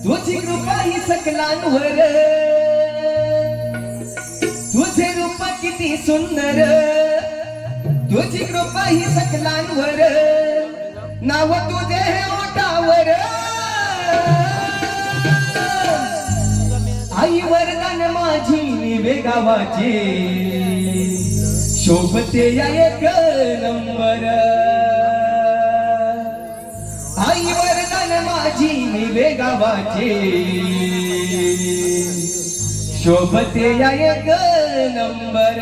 तुझी कृपा ही सकलांवर, तुझे रूप किती सुंदर, तुझी कृपा ही सकलांवर, नाव तुझे ओठावर, आई वरदान माझी निवे गावाची, शोभते या एक नंबर, आई वरदान माझी निवे गावाची, शोभते या एक नंबर.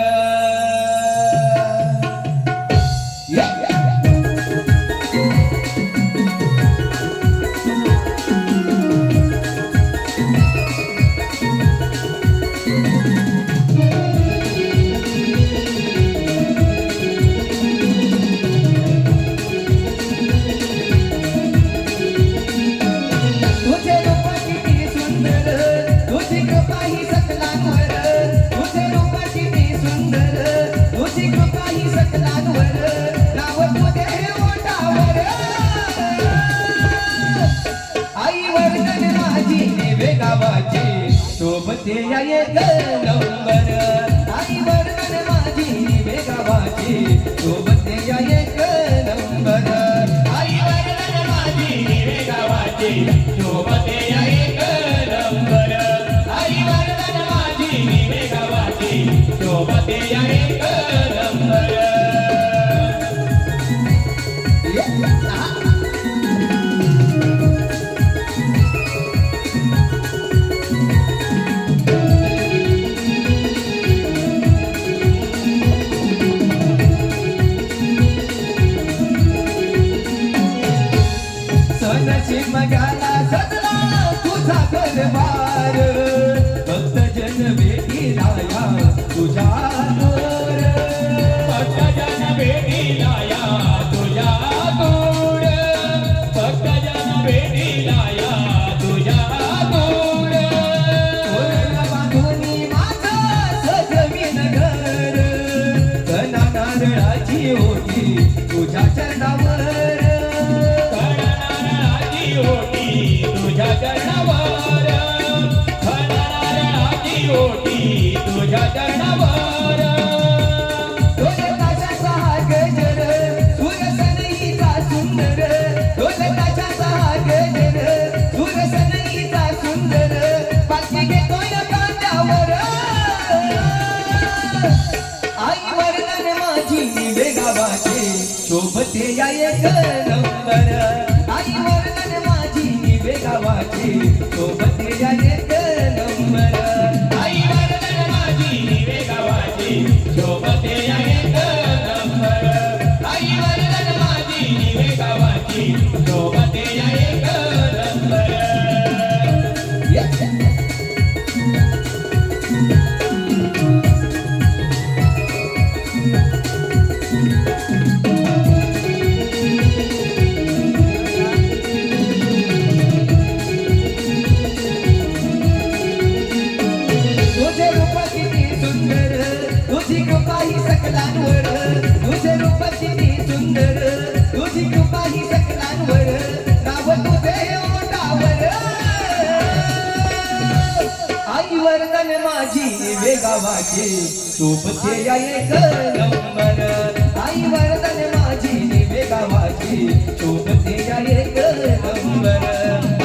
शोभते या एक नंबर, आई वरदान माझी निवे गावाची, शोभते या एक नंबर, आई वरदान माझी निवे गावाची, शोभते या एक नंबर, आई वरदान माझी निवे गावाची, शोभते या एक नंबर. मगाला सजला तुझा दरबार, भक्त जन भेटीला या तुझ्या दूर, भक्त जन भेटीला या तुझ्या दूर, भक्त जन भेटीला या तुझ्या दूर. बांधुनी माझं सजवीन घर, कणा नारळाची ओटी तुझ्या चरणावर, तुझ्या चरणावर, नारळाची ओटी तुझ्या चरणावर. ढोलकाचा सहा गजर, सुरसनईचा सुंदर, ढोलकाचा सहा गजर, सुरसनईचा सुंदर, पालखी घेतोय कांद्यावर, आई वरदान माझी निवे गावाची, शोभते या एक नंबर, आई वरदान माझी निवे गावाची, शोभते या एक नंबर, आई वरदान माझी निवे गावाची, शोभते या एक नंबर, आई वरदान माझी निवे गावाची, शोभते या एक नंबर. तुझी कृपा ही सकलांवर, तुझे रूप किती सुंदर, तुझी कृपा ही सकलांवर, नाव तुझे ओठावर, आई वरदान माझी निवे गावाची, शोभते या एक नंबर, आई वरदान माझी निवे गावाची, शोभते या एक नंबर,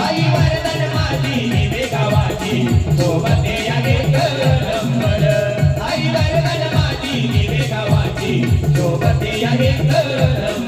आई वरदान माझी निवे गावाची, शोभते या एक नंबर, आई वरदान माझी निवे गावाची, शोभते या एक नंबर.